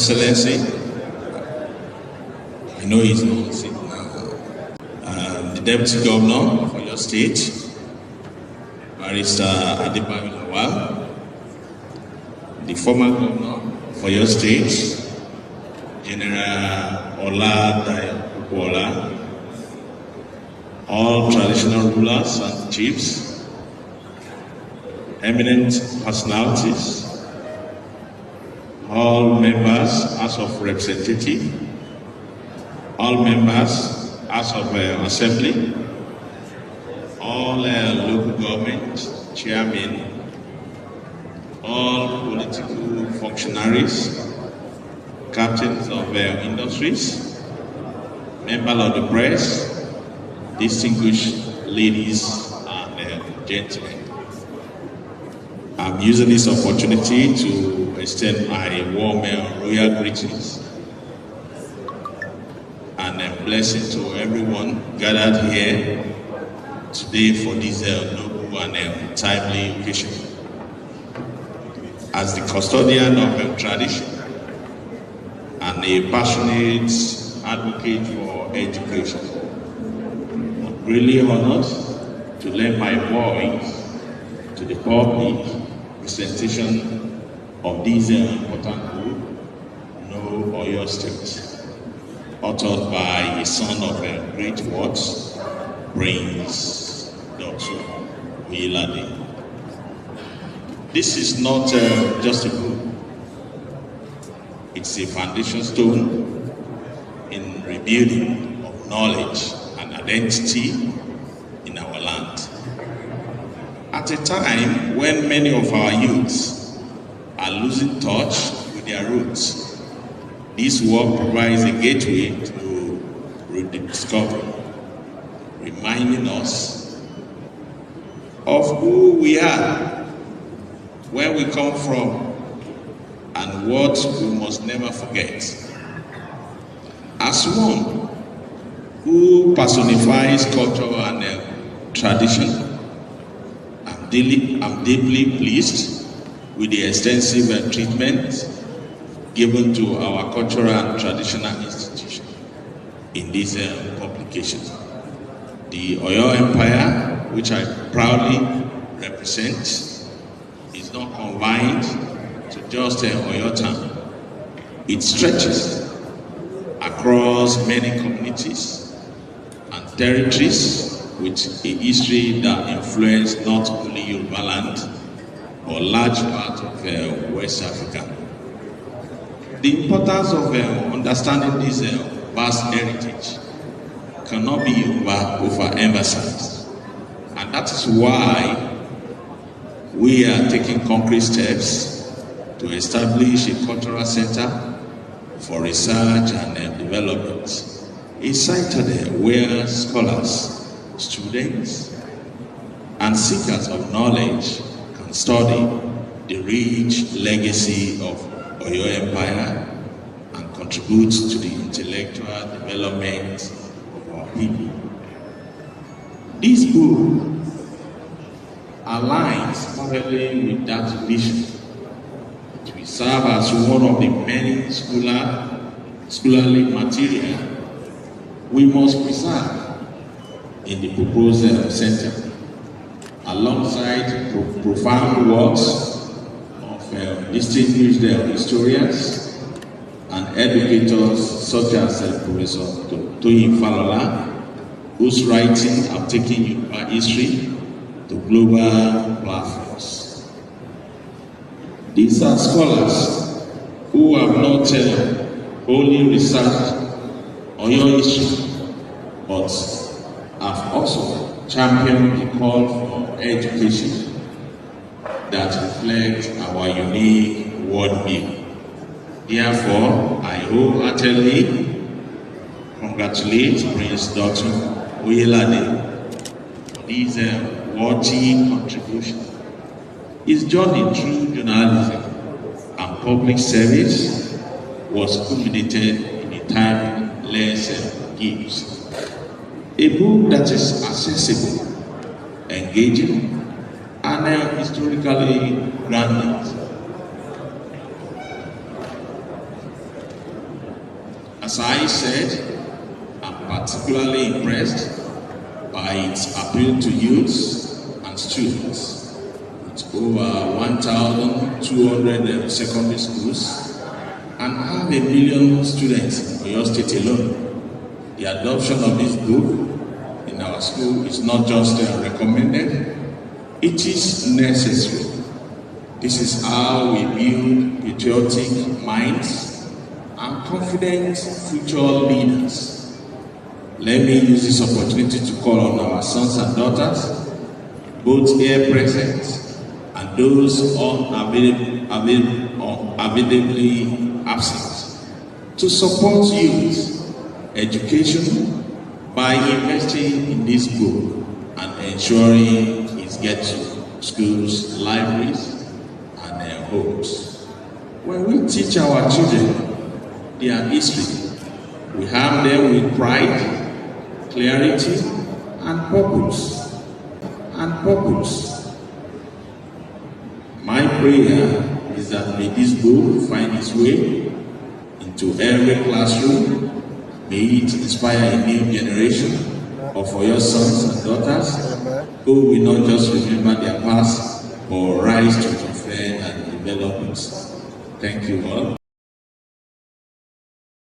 Excellency, I know he's not sick now, the Deputy Governor of Oyo State, Barrister Adebayo Lawal, the former Governor of Oyo State, General Ola, all traditional rulers and chiefs, eminent personalities, all members House of Representatives, all members House of Assembly, all local government chairmen, all political functionaries, captains of industries, members of the press, distinguished ladies and gentlemen. I'm using this opportunity to extend my warm royal greetings and blessing to everyone gathered here today for this noble and timely occasion. As the custodian of tradition and a passionate advocate for education, I'm really honored to lend my voice to the public presentation of this important book, Know Oyo State, authored by a son of great words, Prince Dr. Owoade. This is not just a book, it's a foundation stone in rebuilding of knowledge and identity in our land. At a time when many of our youths are losing touch with their roots, this work provides a gateway to rediscovery, reminding us of who we are, where we come from, and what we must never forget. As one who personifies culture and tradition, I'm deeply pleased with the extensive treatment given to our cultural and traditional institution in this publication. The Oyo Empire, which I proudly represent, is not confined to just Oyo town. It stretches across many communities and territories with a history that influenced not only Yorubaland, but large part of West Africa. The importance of understanding this vast heritage cannot be overemphasized, and that is why we are taking concrete steps to establish a cultural center for research and development, a citadel where scholars, students, and seekers of knowledge can study the rich legacy of Oyo Empire and contribute to the intellectual development of our people. This book aligns perfectly with that vision. It will serve as one of the many scholarly material we must preserve in the proposed center, alongside profound works of distinguished historians and educators such as Professor Toyin Falola, whose writings have taken Yoruba history to global platforms. These are scholars who have not only researched Oyo history, but have also championed the call for education that reflects our unique worldview. Therefore, I wholeheartedly congratulate Prince Dr. Owoade for this worthy contribution. His journey through journalism and public service was culminated in a timeless gift. A book that is accessible, engaging, and historically grounded. As I said, I'm particularly impressed by its appeal to youths and students. With over 1,200 secondary schools and half a million students in Oyo State alone. The adoption of this book in our school is not just recommended, it is necessary. This is how we build patriotic minds and confident future leaders. Let me use this opportunity to call on our sons and daughters, both here present and those unavailably absent, to support youth education by investing in this book and ensuring it gets to schools, libraries, and homes. When we teach our children their history, we harm them with pride, clarity, and purpose. My prayer is that may this book find its way into every classroom. May it inspire a new generation of your sons and daughters who will not just remember their past, but rise to defend and develop it. Thank you all.